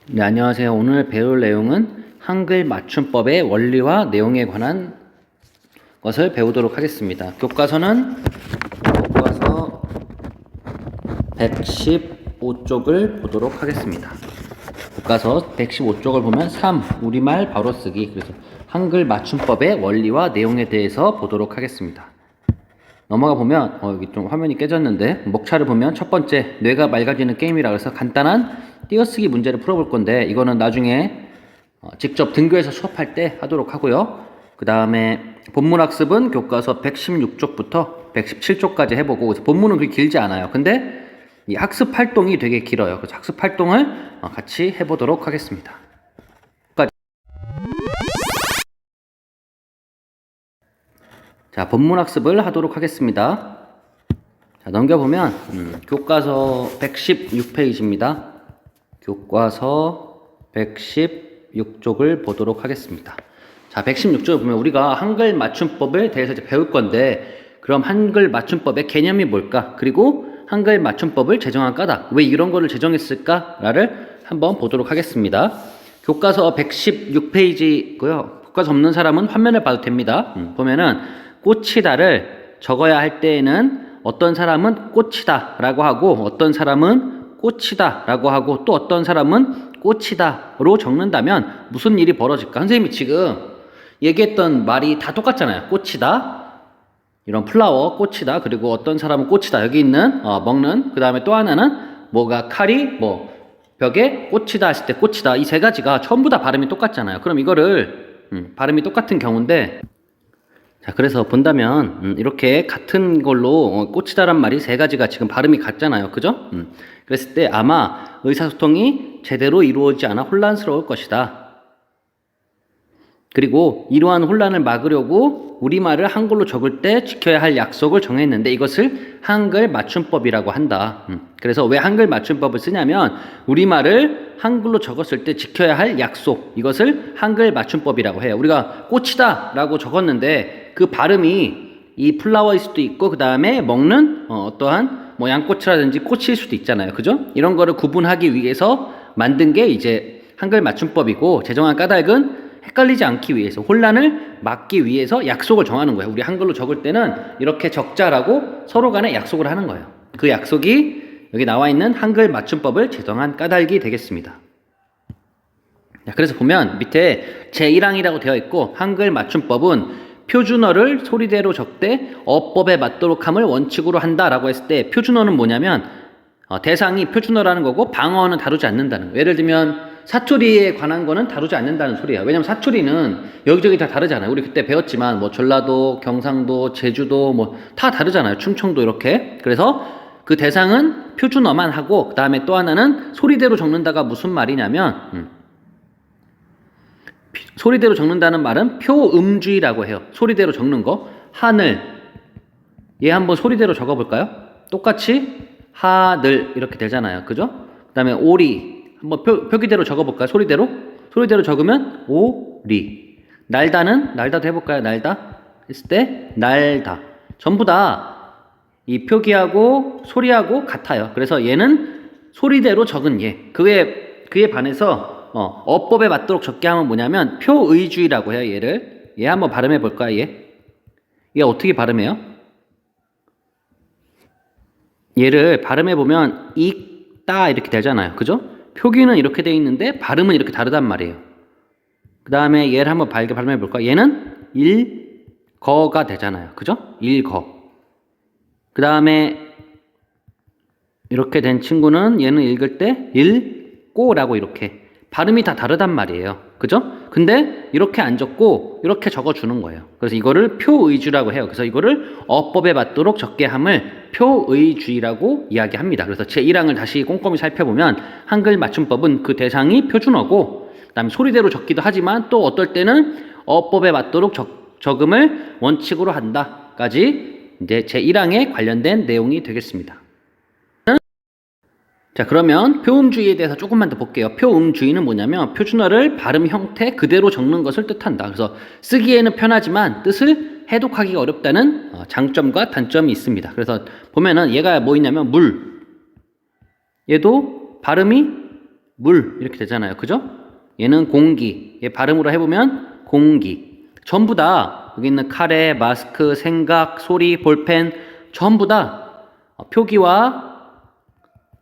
네, 안녕하세요. 오늘 배울 내용은 한글 맞춤법의 원리와 내용에 관한 것을 배우도록 하겠습니다. 교과서 115쪽을 보도록 하겠습니다. 교과서 115쪽을 보면 3. 우리말 바로 쓰기. 그래서 한글 맞춤법의 원리와 내용에 대해서 보도록 하겠습니다. 넘어가 보면 여기 좀 화면이 깨졌는데 목차를 보면 첫 번째 뇌가 맑아지는 게임이라 그래서 간단한 띄어쓰기 문제를 풀어볼 건데 이거는 나중에 직접 등교해서 수업할 때 하도록 하고요. 그 다음에 본문학습은 교과서 116쪽부터 117쪽까지 해보고 본문은 그렇게 길지 않아요. 근데 이 학습 활동이 되게 길어요. 그래서 학습 활동을 같이 해보도록 하겠습니다. 자, 본문학습을 하도록 하겠습니다. 자, 넘겨보면 교과서 116페이지입니다. 교과서 116쪽을 보도록 하겠습니다. 자, 116쪽을 보면 우리가 한글 맞춤법에 대해서 이제 배울 건데 그럼 한글 맞춤법의 개념이 뭘까? 그리고 한글 맞춤법을 제정한 까닭, 왜 이런 거를 제정했을까를 한번 보도록 하겠습니다. 교과서 116페이지고요. 교과서 없는 사람은 화면을 봐도 됩니다. 보면은 꽃이다를 적어야 할 때에는 어떤 사람은 꽃이다 라고 하고 어떤 사람은 꽃이다 라고 하고 또 어떤 사람은 꽃이다로 적는다면 무슨 일이 벌어질까? 선생님이 지금 얘기했던 말이 다 똑같잖아요. 꽃이다, 이런 플라워, 꽃이다, 그리고 어떤 사람은 꽃이다, 여기 있는 먹는, 그 다음에 또 하나는 뭐가 칼이 벽에 꽃이다 했을 때 꽃이다, 이 세 가지가 전부 다 발음이 똑같잖아요. 그럼 이거를 발음이 똑같은 경우인데, 자, 그래서 본다면 이렇게 같은 걸로 꽃이다란 말이 세 가지가 지금 발음이 같잖아요. 그죠? 그랬을 때 아마 의사소통이 제대로 이루어지지 않아 혼란스러울 것이다. 그리고 이러한 혼란을 막으려고 우리말을 한글로 적을 때 지켜야 할 약속을 정했는데 이것을 한글 맞춤법이라고 한다. 그래서 왜 한글 맞춤법을 쓰냐면 우리말을 한글로 적었을 때 지켜야 할 약속, 이것을 한글 맞춤법이라고 해요. 우리가 꽃이다 라고 적었는데 그 발음이 이 플라워일 수도 있고 그 다음에 먹는 어떠한 양꼬치라든지 꽃일 수도 있잖아요. 그죠? 이런 거를 구분하기 위해서 만든 게 이제 한글 맞춤법이고, 제정한 까닭은 헷갈리지 않기 위해서, 혼란을 막기 위해서 약속을 정하는 거예요. 우리 한글로 적을 때는 이렇게 적자라고 서로 간에 약속을 하는 거예요. 그 약속이 여기 나와 있는 한글 맞춤법을 제정한 까닭이 되겠습니다. 그래서 보면 밑에 제1항이라고 되어 있고, 한글 맞춤법은 표준어를 소리대로 적되 어법에 맞도록 함을 원칙으로 한다라고 했을 때 표준어는 뭐냐면 대상이 표준어라는 거고 방어어는 다루지 않는다는 거예요. 예를 들면 사투리에 관한 거는 다루지 않는다는 소리야. 왜냐면 사투리는 여기저기 다 다르잖아요. 우리 그때 배웠지만 전라도, 경상도, 제주도 다 다르잖아요. 충청도 이렇게. 그래서 그 대상은 표준어만 하고, 그 다음에 또 하나는 소리대로 적는다가 무슨 말이냐면 소리대로 적는다는 말은 표음주의라고 해요. 소리대로 적는 거. 하늘, 얘 한번 소리대로 적어볼까요? 똑같이 하늘 이렇게 되잖아요. 그죠? 그 다음에 오리 한번 표기대로 적어볼까요? 소리대로 적으면 오리. 날다도 해볼까요? 날다 했을 때 날다. 전부 다 이 표기하고 소리하고 같아요. 그래서 얘는 소리대로 적은 얘. 그에 반해서 어법에 맞도록 적게 하면 뭐냐면 표의주의라고 해요. 얘 한번 발음해 볼까요? 얘 어떻게 발음해요? 얘를 발음해 보면 익다 이렇게 되잖아요. 그죠? 표기는 이렇게 돼 있는데 발음은 이렇게 다르단 말이에요. 그 다음에 얘를 한번 발음해 볼까요? 얘는 일거가 되잖아요. 그죠? 일거. 그 다음에 이렇게 된 친구는 얘는 읽을 때 일꼬라고 이렇게 발음이 다 다르단 말이에요. 그죠? 근데 이렇게 안 적고 이렇게 적어주는 거예요. 그래서 이거를 표의주라고 해요. 그래서 이거를 어법에 맞도록 적게 함을 표의주의라고 이야기합니다. 그래서 제1항을 다시 꼼꼼히 살펴보면 한글 맞춤법은 그 대상이 표준어고, 그 다음에 소리대로 적기도 하지만 또 어떨 때는 어법에 맞도록 적음을 원칙으로 한다까지 이제 제1항에 관련된 내용이 되겠습니다. 자, 그러면 표음주의에 대해서 조금만 더 볼게요. 표음주의는 뭐냐면 표준어를 발음 형태 그대로 적는 것을 뜻한다. 그래서 쓰기에는 편하지만 뜻을 해독하기가 어렵다는 장점과 단점이 있습니다. 그래서 보면은 얘가 뭐 있냐면 물. 얘도 발음이 물 이렇게 되잖아요. 그죠? 얘는 공기. 얘 발음으로 해보면 공기. 전부 다 여기 있는 카레, 마스크, 생각, 소리, 볼펜 전부 다 표기와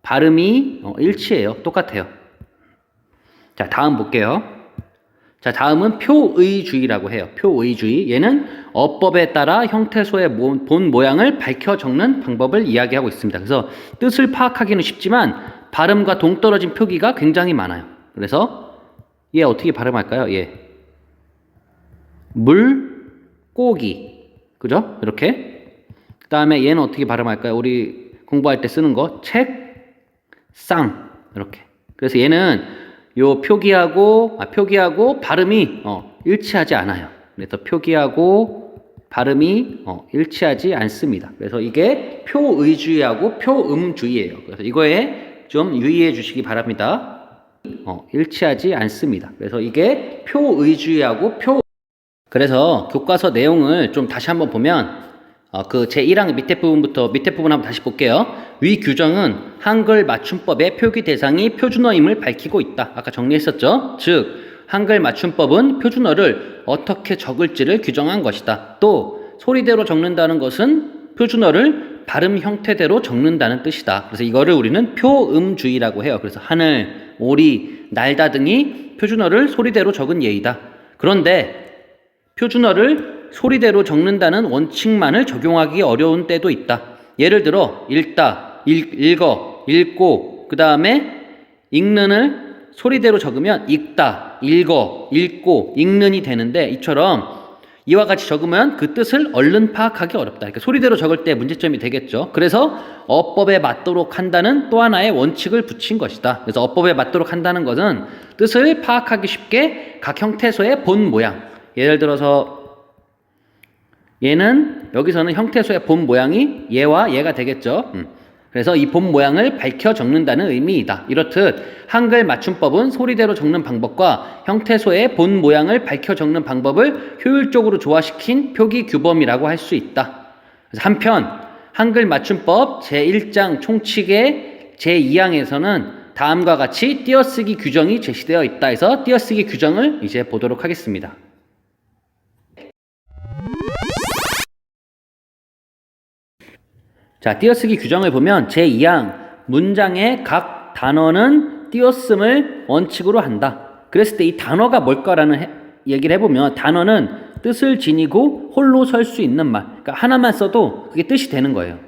발음이 일치해요. 똑같아요. 자, 다음 볼게요. 자, 다음은 표의주의라고 해요. 표의주의. 얘는 어법에 따라 형태소의 본 모양을 밝혀 적는 방법을 이야기하고 있습니다. 그래서 뜻을 파악하기는 쉽지만 발음과 동떨어진 표기가 굉장히 많아요. 그래서 얘 어떻게 발음할까요? 얘 물고기. 그죠? 이렇게. 그 다음에 얘는 어떻게 발음할까요? 우리 공부할 때 쓰는 거 책상. 이렇게. 그래서 얘는 요 표기하고 발음이 일치하지 않아요. 그래서 표기하고 발음이 일치하지 않습니다. 그래서 이게 표의주의하고 표음주의예요. 그래서 이거에 좀 유의해 주시기 바랍니다. 일치하지 않습니다. 그래서 이게 표의주의하고 그래서 교과서 내용을 좀 다시 한번 보면 그 제1항 밑에 부분 한번 다시 볼게요. 위 규정은 한글 맞춤법의 표기 대상이 표준어임을 밝히고 있다. 아까 정리했었죠? 즉 한글 맞춤법은 표준어를 어떻게 적을지를 규정한 것이다. 또 소리대로 적는다는 것은 표준어를 발음 형태대로 적는다는 뜻이다. 그래서 이거를 우리는 표음주의라고 해요. 그래서 하늘, 오리, 날다 등이 표준어를 소리대로 적은 예이다. 그런데 표준어를 소리대로 적는다는 원칙만을 적용하기 어려운 때도 있다. 예를 들어 읽다, 읽어, 읽고 그 다음에 읽는을 소리대로 적으면 읽다, 읽어, 읽고, 읽는이 되는데 이처럼 이와 같이 적으면 그 뜻을 얼른 파악하기 어렵다. 그러니까 소리대로 적을 때 문제점이 되겠죠. 그래서 어법에 맞도록 한다는 또 하나의 원칙을 붙인 것이다. 그래서 어법에 맞도록 한다는 것은 뜻을 파악하기 쉽게 각 형태소의 본 모양. 예를 들어서 얘는 여기서는 형태소의 본 모양이 얘와 얘가 되겠죠. 그래서 이 본 모양을 밝혀 적는다는 의미이다. 이렇듯 한글 맞춤법은 소리대로 적는 방법과 형태소의 본 모양을 밝혀 적는 방법을 효율적으로 조화시킨 표기 규범이라고 할 수 있다. 그래서 한편 한글 맞춤법 제1장 총칙의 제2항에서는 다음과 같이 띄어쓰기 규정이 제시되어 있다 해서 띄어쓰기 규정을 이제 보도록 하겠습니다. 자, 띄어쓰기 규정을 보면 제2항 문장의 각 단어는 띄어쓰기를 원칙으로 한다. 그랬을 때 이 단어가 뭘까라는 얘기를 해보면 단어는 뜻을 지니고 홀로 설 수 있는 말. 그러니까 하나만 써도 그게 뜻이 되는 거예요.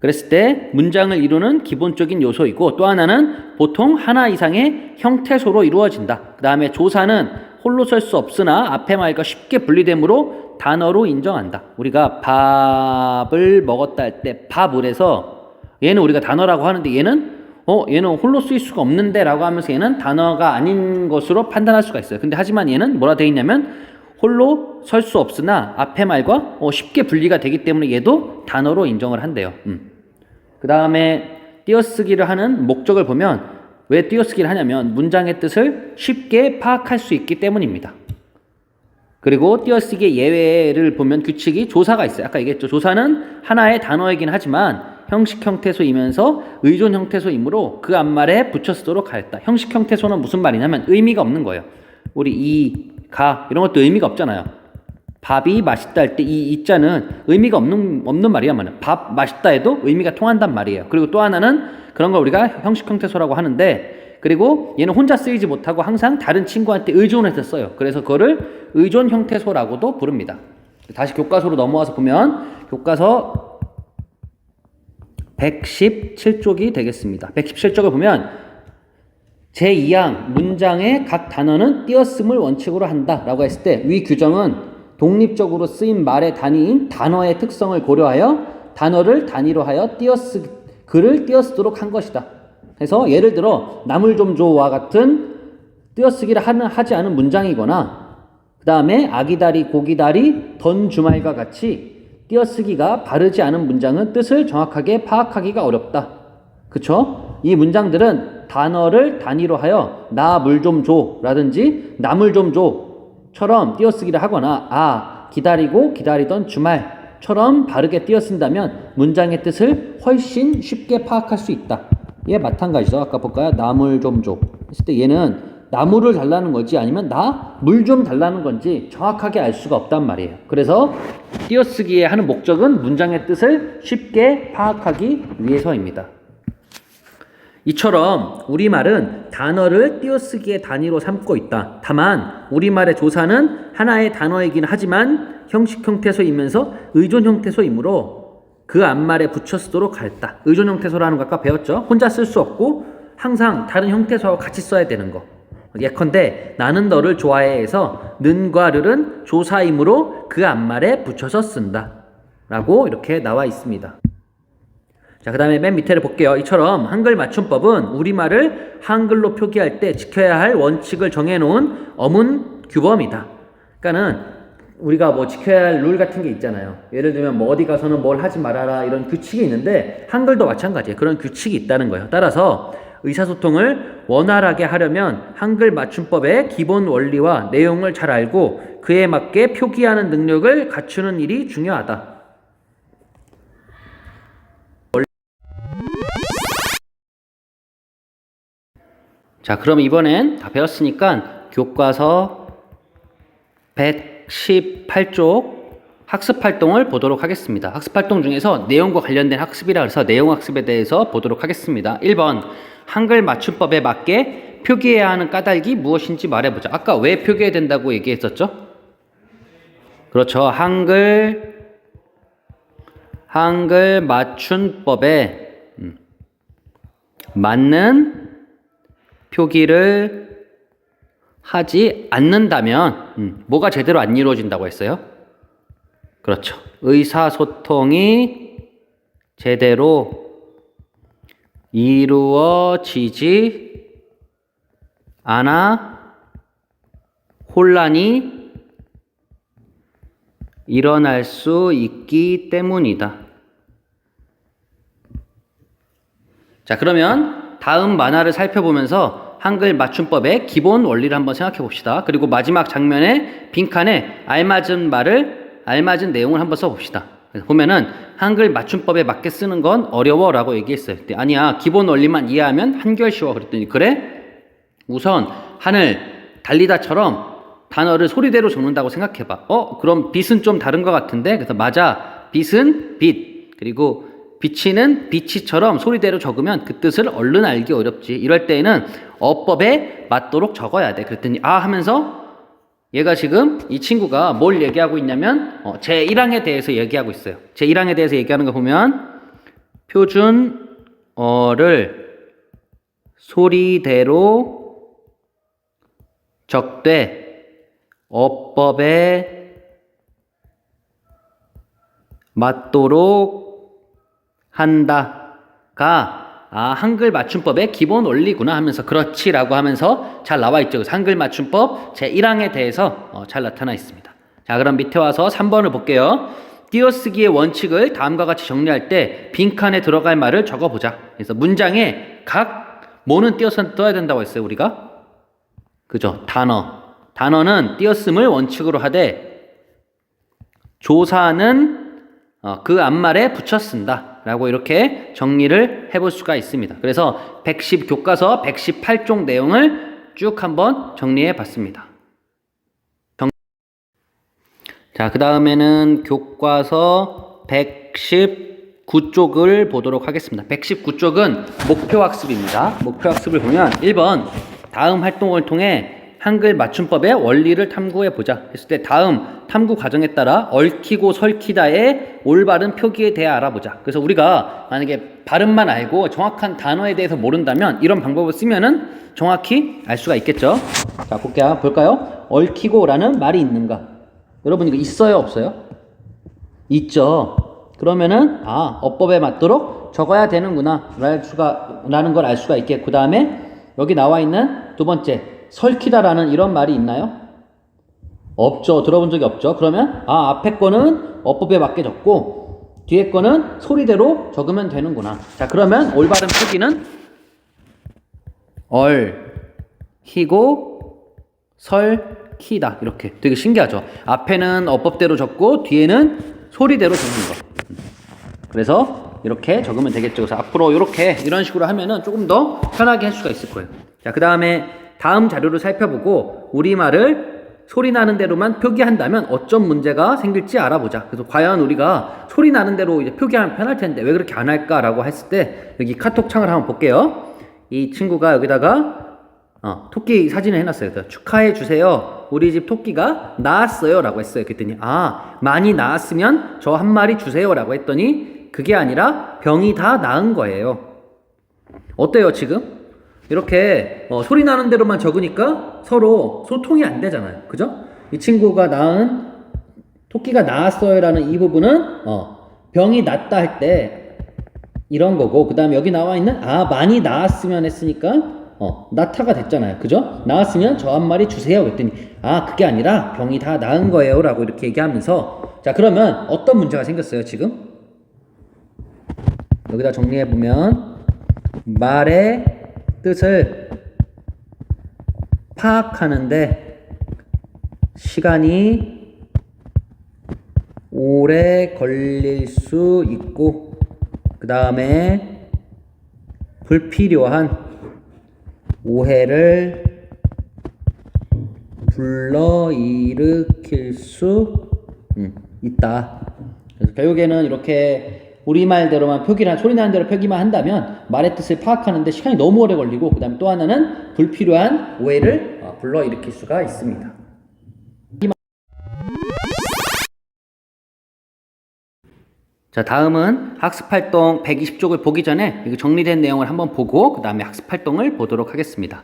그랬을 때 문장을 이루는 기본적인 요소이고 또 하나는 보통 하나 이상의 형태소로 이루어진다. 그 다음에 조사는 홀로 설 수 없으나 앞의 말과 쉽게 분리되므로 단어로 인정한다. 우리가 밥을 먹었다 할 때 밥을 해서 얘는 우리가 단어라고 하는데 얘는 홀로 쓰일 수가 없는데 라고 하면서 얘는 단어가 아닌 것으로 판단할 수가 있어요. 근데 하지만 얘는 뭐라 되어 있냐면 홀로 설 수 없으나 앞의 말과 쉽게 분리가 되기 때문에 얘도 단어로 인정을 한대요. 그 다음에 띄어쓰기를 하는 목적을 보면 왜 띄어쓰기를 하냐면 문장의 뜻을 쉽게 파악할 수 있기 때문입니다. 그리고 띄어쓰기의 예외를 보면 규칙이 조사가 있어요. 아까 얘기했죠. 조사는 하나의 단어이긴 하지만 형식 형태소이면서 의존 형태소이므로 그 앞말에 붙여 쓰도록 하였다. 형식 형태소는 무슨 말이냐면 의미가 없는 거예요. 우리 이, 가 이런 것도 의미가 없잖아요. 밥이 맛있다 할 때 이 이자는 의미가 없는 말이야말은 밥 맛있다 해도 의미가 통한단 말이에요. 그리고 또 하나는 그런 걸 우리가 형식 형태소라고 하는데 그리고 얘는 혼자 쓰이지 못하고 항상 다른 친구한테 의존해서 써요. 그래서 그거를 의존 형태소라고도 부릅니다. 다시 교과서로 넘어와서 보면 교과서 117쪽이 되겠습니다. 117쪽을 보면 제2항 문장의 각 단어는 띄어쓰기를 원칙으로 한다 라고 했을 때 위 규정은 독립적으로 쓰인 말의 단위인 단어의 특성을 고려하여 단어를 단위로 하여 글을 띄어쓰도록 한 것이다. 그래서 예를 들어 나물 좀 줘와 같은 띄어쓰기를 하지 않은 문장이거나 그 다음에 아기다리 고기다리 던 주말과 같이 띄어쓰기가 바르지 않은 문장은 뜻을 정확하게 파악하기가 어렵다. 그쵸? 이 문장들은 단어를 단위로 하여 나 물 좀 줘 라든지 나물 좀 줘 처럼 띄어쓰기를 하거나 기다리고 기다리던 주말처럼 바르게 띄어쓴다면 문장의 뜻을 훨씬 쉽게 파악할 수 있다. 얘 마찬가지죠. 아까 볼까요? 나물 좀 줘. 했을 때 얘는 나무를 달라는 거지 아니면 나 물 좀 달라는 건지 정확하게 알 수가 없단 말이에요. 그래서 띄어쓰기에 하는 목적은 문장의 뜻을 쉽게 파악하기 위해서입니다. 이처럼 우리말은 단어를 띄어쓰기의 단위로 삼고 있다. 다만 우리말의 조사는 하나의 단어이긴 하지만 형식 형태소이면서 의존 형태소이므로 그 앞말에 붙여 쓰도록 하였다. 의존 형태소라는 거 아까 배웠죠? 혼자 쓸 수 없고 항상 다른 형태소하고 같이 써야 되는 거. 예컨대 나는 너를 좋아해에서 는과 를은 조사이므로 그 앞말에 붙여서 쓴다. 라고 이렇게 나와 있습니다. 자, 그 다음에 맨 밑에를 볼게요. 이처럼 한글 맞춤법은 우리말을 한글로 표기할 때 지켜야 할 원칙을 정해놓은 어문 규범이다. 그러니까는 우리가 뭐 지켜야 할 룰 같은 게 있잖아요. 예를 들면 뭐 어디 가서는 뭘 하지 말아라 이런 규칙이 있는데 한글도 마찬가지예요. 그런 규칙이 있다는 거예요. 따라서 의사소통을 원활하게 하려면 한글 맞춤법의 기본 원리와 내용을 잘 알고 그에 맞게 표기하는 능력을 갖추는 일이 중요하다. 자, 그럼 이번엔 다 배웠으니까 교과서 118쪽 학습활동을 보도록 하겠습니다. 학습활동 중에서 내용과 관련된 학습이라 해서 내용학습에 대해서 보도록 하겠습니다. 1번 한글 맞춤법에 맞게 표기해야 하는 까닭이 무엇인지 말해보자. 아까 왜 표기해야 된다고 얘기했었죠? 그렇죠. 한글 맞춤법에 맞는 표기를 하지 않는다면 뭐가 제대로 안 이루어진다고 했어요? 그렇죠. 의사소통이 제대로 이루어지지 않아 혼란이 일어날 수 있기 때문이다. 자, 그러면 다음 만화를 살펴보면서 한글 맞춤법의 기본 원리를 한번 생각해 봅시다. 그리고 마지막 장면에 빈칸에 알맞은 내용을 한번 써봅시다. 그래서 보면은 한글 맞춤법에 맞게 쓰는 건 어려워라고 얘기했어요. 근데 아니야, 기본 원리만 이해하면 한결 쉬워. 그랬더니 그래? 우선 하늘 달리다처럼 단어를 소리대로 적는다고 생각해봐. 그럼 빛은 좀 다른 것 같은데? 그래서 맞아, 빛은 빛, 그리고 비치는 비치처럼 소리대로 적으면 그 뜻을 얼른 알기 어렵지. 이럴 때에는 어법에 맞도록 적어야 돼. 그랬더니 하면서 얘가 지금 이 친구가 뭘 얘기하고 있냐면 제1항에 대해서 얘기하고 있어요. 제1항에 대해서 얘기하는 거 보면 표준어를 소리대로 적되 어법에 맞도록 한다가 한글 맞춤법의 기본 원리구나 하면서 그렇지라고 하면서 잘 나와 있죠. 한글 맞춤법 제1항에 대해서 잘 나타나 있습니다. 자, 그럼 밑에 와서 3번을 볼게요. 띄어쓰기의 원칙을 다음과 같이 정리할 때 빈칸에 들어갈 말을 적어보자. 그래서 문장에 각 뭐는 띄어서 떠야 된다고 했어요, 우리가? 그죠? 단어는 띄었음을 원칙으로 하되 조사는 그 앞말에 붙여 쓴다. 라고 이렇게 정리를 해볼 수가 있습니다. 그래서 교과서 118쪽 내용을 쭉 한번 정리해 봤습니다. 자, 그 다음에는 교과서 119쪽을 보도록 하겠습니다. 119쪽은 목표학습입니다. 목표학습을 보면 1번 다음 활동을 통해 한글 맞춤법의 원리를 탐구해 보자 했을 때 다음 탐구 과정에 따라 얽히고 설키다의 올바른 표기에 대해 알아보자. 그래서 우리가 만약에 발음만 알고 정확한 단어에 대해서 모른다면 이런 방법을 쓰면은 정확히 알 수가 있겠죠. 자, 볼까요? 얽히고라는 말이 있는가? 여러분 이거 있어요, 없어요? 있죠. 그러면은 어법에 맞도록 적어야 되는구나 라는 걸 알 수가 있겠고, 그 다음에 여기 나와 있는 두 번째 설키다라는 이런 말이 있나요? 없죠. 들어본 적이 없죠. 그러면 앞에 거는 어법에 맞게 적고 뒤에 거는 소리대로 적으면 되는구나. 자, 그러면 올바른 표기는 얽히고 설키다. 이렇게 되게 신기하죠. 앞에는 어법대로 적고 뒤에는 소리대로 적는 거. 그래서 이렇게 적으면 되겠죠. 그래서 앞으로 이렇게 이런 식으로 하면은 조금 더 편하게 할 수가 있을 거예요. 자, 그 다음에 다음 자료를 살펴보고 우리말을 소리 나는 대로만 표기한다면 어떤 문제가 생길지 알아보자. 그래서 과연 우리가 소리 나는 대로 이제 표기하면 편할 텐데 왜 그렇게 안 할까라고 했을 때 여기 카톡 창을 한번 볼게요. 이 친구가 여기다가 토끼 사진을 해놨어요. 그래서 축하해 주세요. 우리 집 토끼가 나았어요. 라고 했어요. 그랬더니 많이 나았으면 저 한 마리 주세요. 라고 했더니 그게 아니라 병이 다 나은 거예요. 어때요 지금? 이렇게 소리 나는 대로만 적으니까 서로 소통이 안 되잖아요. 그죠? 이 친구가 토끼가 나았어요 라는 이 부분은 병이 낫다 할 때 이런 거고, 그 다음에 여기 나와 있는 많이 나았으면 했으니까 나타가 됐잖아요. 그죠? 나았으면 저 한 마리 주세요. 그랬더니 그게 아니라 병이 다 나은 거예요 라고 이렇게 얘기하면서, 자 그러면 어떤 문제가 생겼어요 지금? 여기다 정리해보면 말의 뜻을 파악하는데 시간이 오래 걸릴 수 있고, 그 다음에 불필요한 오해를 불러일으킬 수 있다. 그래서 결국에는 이렇게 우리말대로만 표기를 소리 나는 대로 표기만 한다면 말의 뜻을 파악하는데 시간이 너무 오래 걸리고, 그 다음에 또 하나는 불필요한 오해를 불러일으킬 수가 있습니다. 자, 다음은 학습활동 120쪽을 보기 전에 이거 정리된 내용을 한번 보고 그 다음에 학습활동을 보도록 하겠습니다.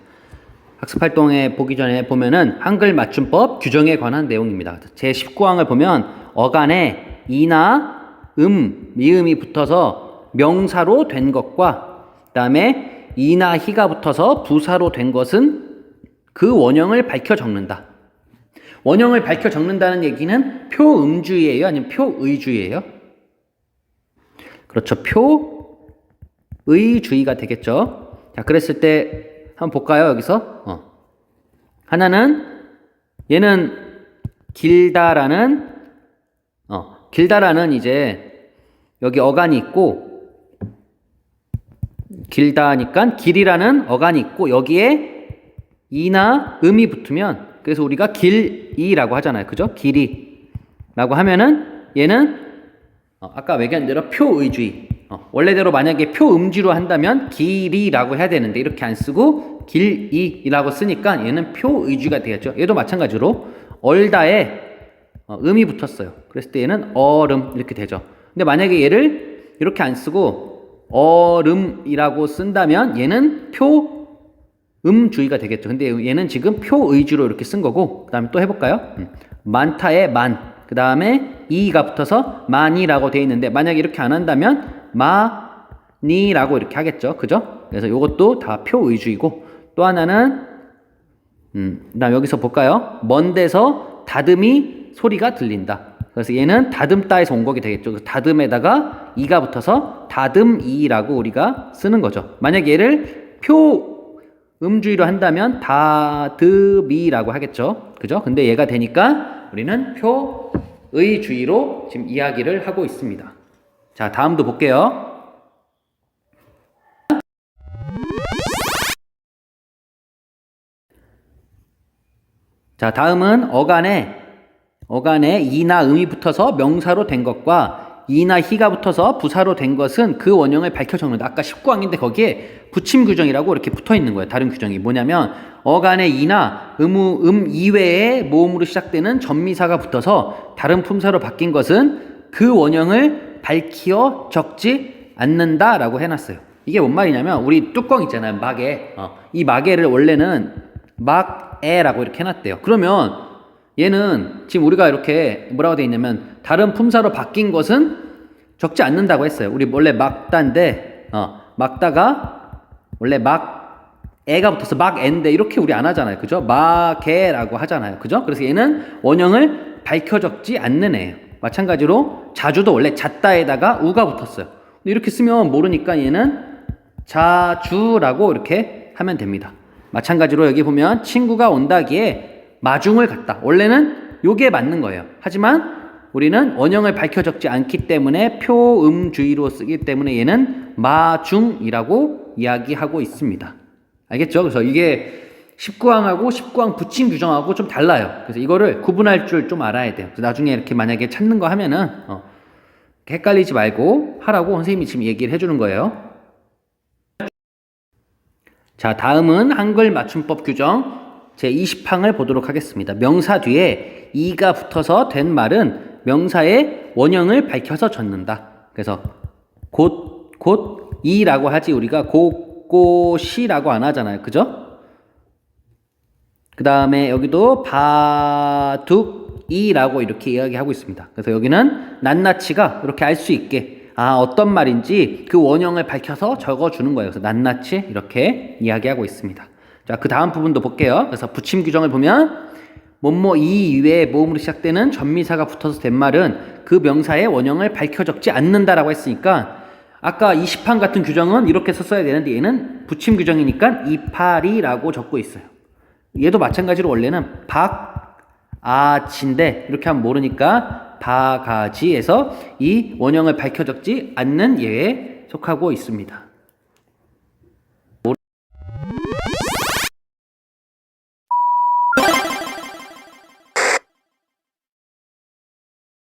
학습활동에 보기 전에 보면은 한글 맞춤법 규정에 관한 내용입니다. 제19항을 보면 어간에 이나 미음이 붙어서 명사로 된 것과 그 다음에 이나 희가 붙어서 부사로 된 것은 그 원형을 밝혀 적는다. 원형을 밝혀 적는다는 얘기는 표음주의예요? 아니면 표의주의예요? 그렇죠. 표의주의가 되겠죠. 자, 그랬을 때 한번 볼까요? 여기서 하나는 얘는 길다라는 이제 여기 어간이 있고, 길다니까 길이라는 어간이 있고 여기에 이나 음이 붙으면, 그래서 우리가 길이라고 하잖아요. 그죠? 길이라고 하면은 얘는 아까 얘기한 대로 표의주의. 원래대로 만약에 표음주로 한다면 길이라고 해야 되는데 이렇게 안 쓰고 길이라고 쓰니까 얘는 표의주의가 되겠죠. 얘도 마찬가지로 얼다에 음이 붙었어요. 그랬을 때 얘는 얼음 이렇게 되죠. 근데 만약에 얘를 이렇게 안 쓰고 얼음이라고 쓴다면 얘는 표음주의가 되겠죠. 근데 얘는 지금 표의주로 이렇게 쓴 거고, 그 다음에 또 해볼까요? 많다에 만, 그 다음에 이가 붙어서 많이라고 되어 있는데 만약에 이렇게 안 한다면 많이라고 이렇게 하겠죠. 그죠? 그래서 이것도 다 표의주의고, 또 하나는 그다음 여기서 볼까요? 먼 데서 다듬이 소리가 들린다. 그래서 얘는 다듬다에서 온 거게 되겠죠. 다듬에다가 이가 붙어서 다듬이라고 우리가 쓰는 거죠. 만약 얘를 표음주의로 한다면 다듬이라고 하겠죠. 그죠? 근데 얘가 되니까 우리는 표의주의로 지금 이야기를 하고 있습니다. 자, 다음도 볼게요. 자, 다음은 어간에 이나 음이 붙어서 명사로 된 것과 이나 희가 붙어서 부사로 된 것은 그 원형을 밝혀 적는다. 아까 19항인데 거기에 붙임 규정이라고 이렇게 붙어 있는 거예요. 다른 규정이 뭐냐면 어간에 이나 이외에 모음으로 시작되는 전미사가 붙어서 다른 품사로 바뀐 것은 그 원형을 밝혀 적지 않는다라고 해놨어요. 이게 뭔 말이냐면 우리 뚜껑 있잖아요. 마개. 이 마개를 원래는 막에라고 이렇게 해놨대요. 그러면 얘는 지금 우리가 이렇게 뭐라고 되어 있냐면 다른 품사로 바뀐 것은 적지 않는다고 했어요. 우리 원래 막다인데 막다가 원래 애가 붙어서 막애인데 이렇게 우리 안 하잖아요. 그죠? 마개라고 하잖아요. 그죠? 그래서 얘는 원형을 밝혀 적지 않는 애예요. 마찬가지로 자주도 원래 잣다에다가 우가 붙었어요. 근데 이렇게 쓰면 모르니까 얘는 자주라고 이렇게 하면 됩니다. 마찬가지로 여기 보면 친구가 온다기에 마중을 갔다. 원래는 요게 맞는 거예요. 하지만 우리는 원형을 밝혀 적지 않기 때문에 표음주의로 쓰기 때문에 얘는 마중이라고 이야기하고 있습니다. 알겠죠? 그래서 이게 19항하고 19항 붙임 규정하고 좀 달라요. 그래서 이거를 구분할 줄 좀 알아야 돼요. 그래서 나중에 이렇게 만약에 찾는 거 하면은 헷갈리지 말고 하라고 선생님이 지금 얘기를 해주는 거예요. 자, 다음은 한글 맞춤법 규정 제20항을 보도록 하겠습니다. 명사 뒤에 이가 붙어서 된 말은 명사의 원형을 밝혀서 젖는다. 그래서 곧 이라고 하지 우리가 곧이라고 안 하잖아요. 그죠? 그 다음에 여기도 바둑이라고 이렇게 이야기하고 있습니다. 그래서 여기는 낱낱이가 이렇게 알 수 있게 어떤 말인지 그 원형을 밝혀서 적어주는 거예요. 그래서 낱낱이 이렇게 이야기하고 있습니다. 자, 그 다음 부분도 볼게요. 그래서 붙임 규정을 보면 뭐뭐 이 이외에 모음으로 시작되는 전미사가 붙어서 된 말은 그 명사의 원형을 밝혀 적지 않는다라고 했으니까 아까 20항 같은 규정은 이렇게 썼어야 되는데 얘는 붙임 규정이니까 이파리라고 적고 있어요. 얘도 마찬가지로 원래는 박아지인데 이렇게 하면 모르니까 바가지에서 이 원형을 밝혀 적지 않는 예에 속하고 있습니다.